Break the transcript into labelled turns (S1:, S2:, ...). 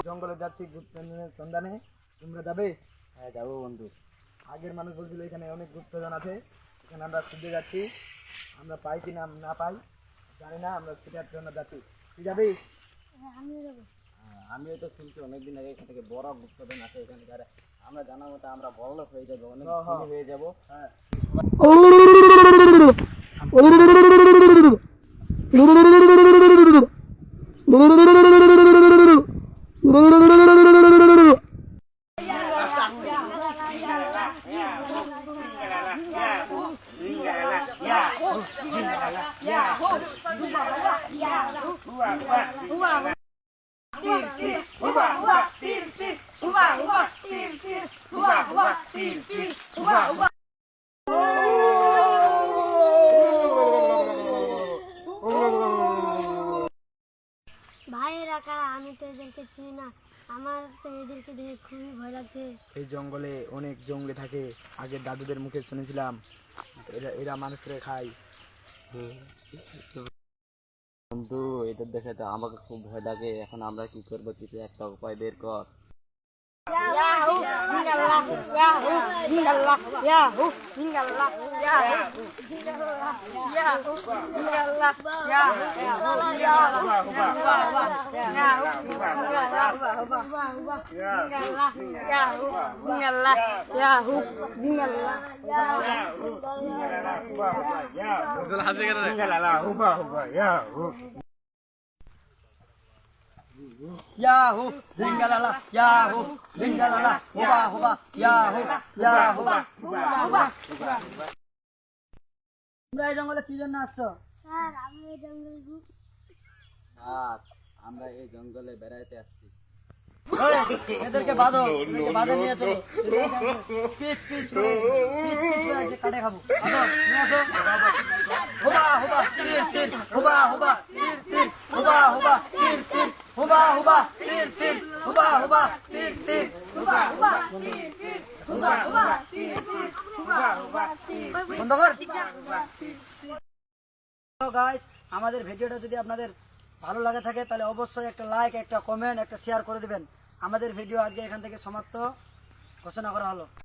S1: জঙ্গলে যাচ্ছি গুপ্তধনের সন্ধানে। তোমরা যাবে?
S2: হ্যাঁ যাবো বন্ধু।
S1: আগের মানুষ বলছিল এখানে অনেক গুপ্তধন আছে, এখানে আমরা খুঁজে যাচ্ছি। আমরা পাই কি না পাই জানি না, আমরা সেটার জন্য যাচ্ছি। তুই যাবি?
S2: আমিও তো শুনছি অনেকদিন আগে এখান থেকে বড় গুপ্তধন আছে এখানকার। আমরা জানা মতো আমরা বড়লোক হয়ে যাবো, অনেক ধনী হয়ে যাবো।
S1: হ্যাঁ।
S3: ভাইয়েরা কারা? আমি তো এদেরকে চিনি না, আমার তো এদেরকে দেখে খুবই ভয় লাগছে।
S1: এই জঙ্গলে অনেক জঙ্গলে থাকে, আগে দাদুদের মুখে শুনেছিলাম এরা মানুষরে খায়।
S2: বন্ধু এদের দেখে তো আমাকে খুব ভয় লাগে। এখন আমরা কি করবো, কিছু একটা উপায় বের কর।
S1: ইয়াহু জিঙ্গালালা, ইয়াহু জিঙ্গালালা, হুবা হুবা, ইয়াহু ইয়াহু হুবা। তোমরা এই জঙ্গলে কি জন্য আসছো?
S3: স্যার আমি এই জঙ্গল
S2: স্যার আমরা এই জঙ্গলে বেড়াইতে আসছি।
S1: এদেরকে বাঁধো, এদেরকে বাঁধে নিয়ে চলো। পিচ পিচ করে কাটে খাবো। বাঁধো, নিয়ে আসো। হুবা হুবা তীর তীর, হুবা হুবা তীর তীর, হুবা হুবা তীর তীর, হুবা হুবা তীর তীর, হুবা হুবা তীর তীর, হুবা হুবা তীর তীর, হুবা হুবা তীর তীর, হুবা হুবা তীর। বন্ধ কর। হ্যালো গাইস, আমাদের ভিডিওটা যদি আপনাদের ভালো লাগে থাকে তাহলে অবশ্যই একটা লাইক, একটা কমেন্ট, একটা শেয়ার করে দিবেন। আমাদের ভিডিও আজকে এখান থেকে সমাপ্ত ঘোষণা করা হলো।